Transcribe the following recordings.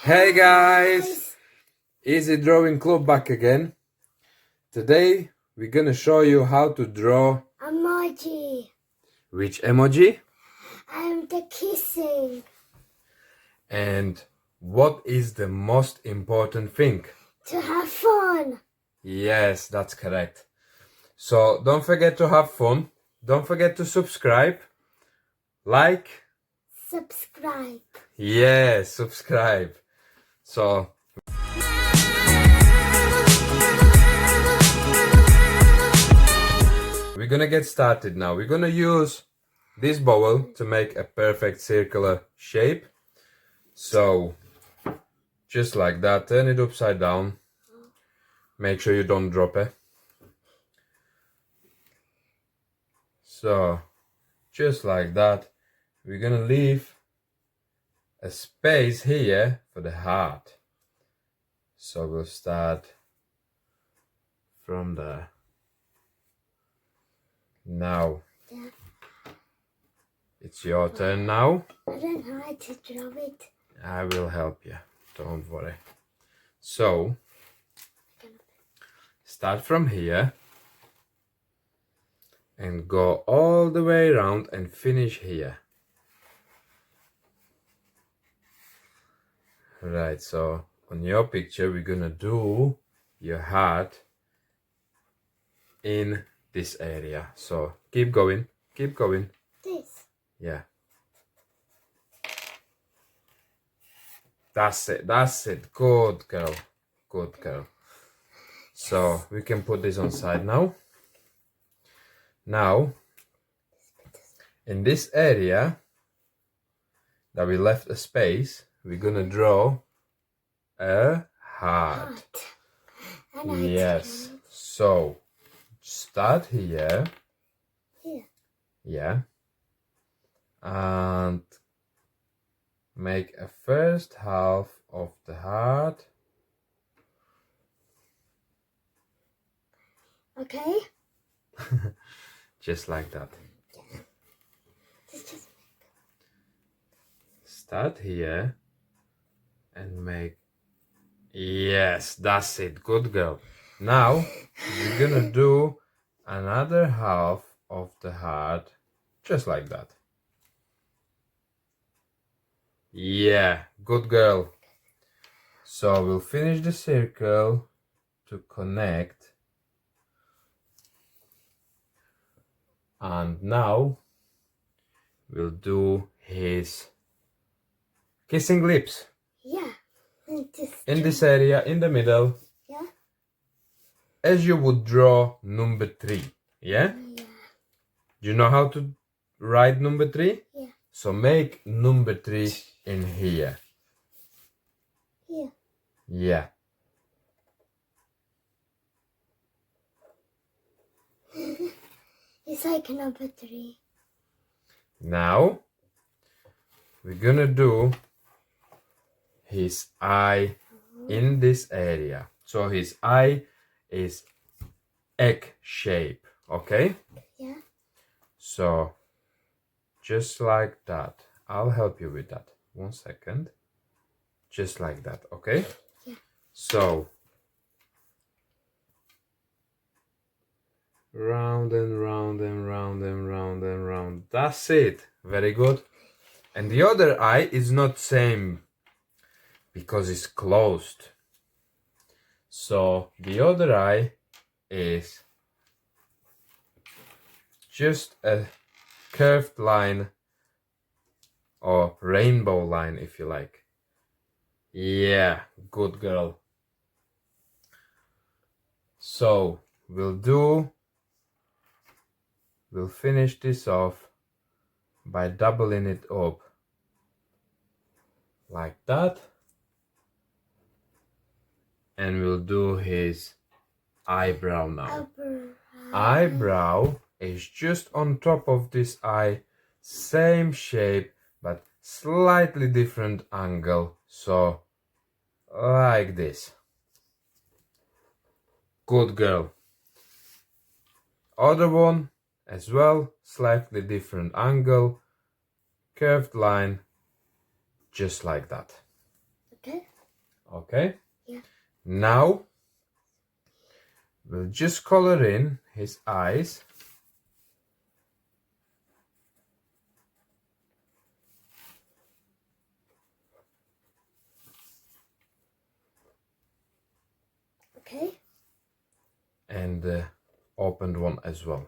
Hey guys, Easy Drawing Club back again. Today we're gonna show you how to draw Emoji. which emoji I'm the kissing. and what is the most important thing. To have fun. Yes, that's correct. So don't forget to have fun. Don't forget to subscribe, like. Subscribe. Yes, subscribe. So we're gonna get started now. We're gonna use this bowl to make a perfect circular shape. So just like that, turn it upside down. Make sure you don't drop it. So just like that, we're gonna leave a space here for the heart. So we'll start from there. Now it's your turn now. I don't know how to draw it. I will help you, don't worry. So start from here and go all the way around and finish here. Right, so on your picture we're gonna do your heart in this area. So keep going, keep going. This. Yeah. That's it. Good girl. Good girl. So we can put this on side now. Now, in this area that we left a space, we're gonna draw a heart. Yes. So start here. Here. Yeah. And make a first half of the heart. Okay. Just like that. Just Start here and make. Yes, that's it. Good girl. Now we're gonna do another half of the heart just like that. Yeah, good girl. So we'll finish the circle to connect. And now we'll do his kissing lips. Yeah. In this area, in the middle. Yeah. As you would draw number 3. Yeah? Yeah. Do you know how to write number 3? Yeah. So make number 3 in here. Here. Yeah. It's like number 3. Now we're gonna do his eye in this area. So his eye is egg shape, okay? Yeah. So just like that. I'll help you with that. 1 second. Just like that, okay? Yeah. So round and round and round and round and round. That's it. Very good. And the other eye is not same because it's closed. So the other eye is just a curved line or rainbow line if you like. Yeah, good girl. So we'll finish this off by doubling it up like that. And we'll do his eyebrow now. Eyebrow is just on top of this eye, same shape but slightly different angle. So like this. Good girl. Other one as well, slightly different angle, curved line, just like that. Okay. Okay? Yeah. Now, we'll just color in his eyes. Okay. And the opened one as well.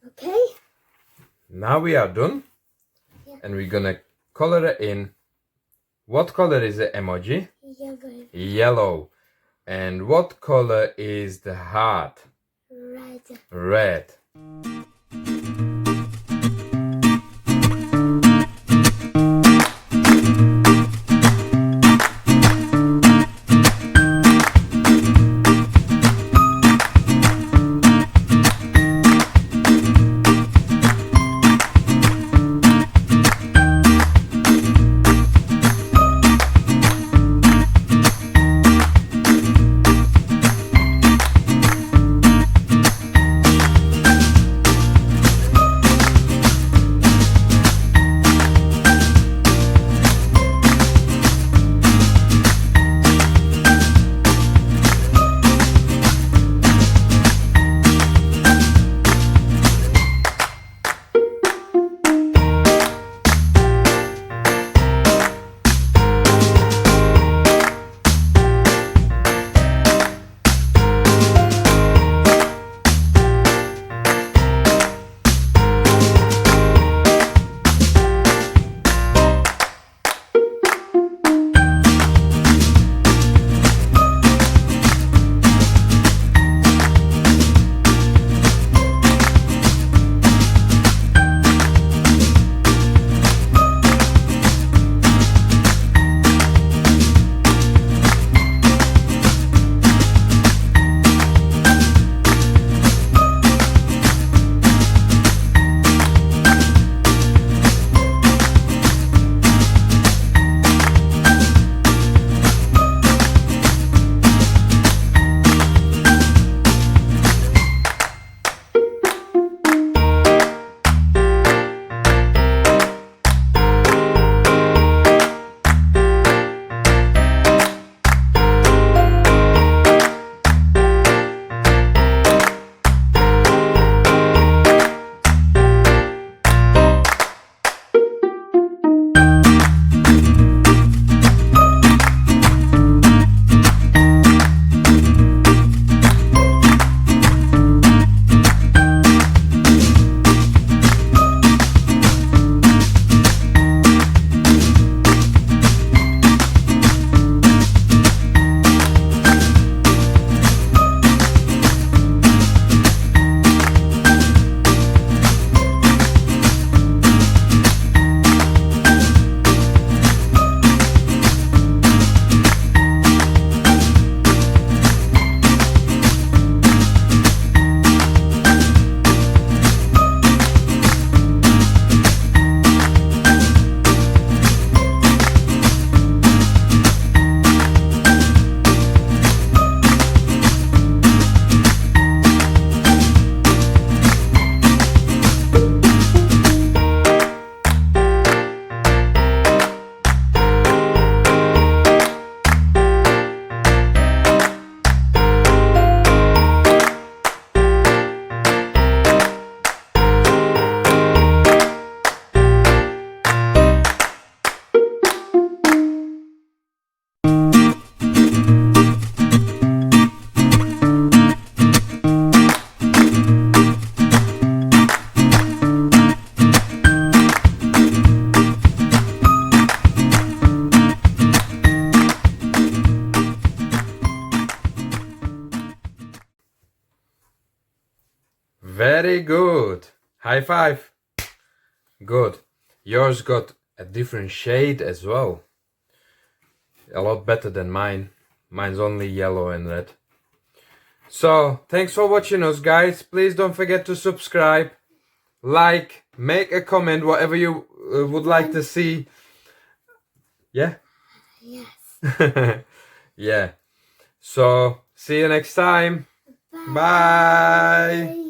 Okay. Now we are done. Yeah. And we're gonna color it in. What color is the emoji? Yellow. Yellow. And what color is the heart? Red. Red. Very good. High five. Good. Yours got a different shade as well. A lot better than mine. Mine's only yellow and red. So, thanks for watching us, guys. Please don't forget to subscribe, like, make a comment, whatever you would like to see. Yeah? Yes. Yeah. So, see you next time. Bye.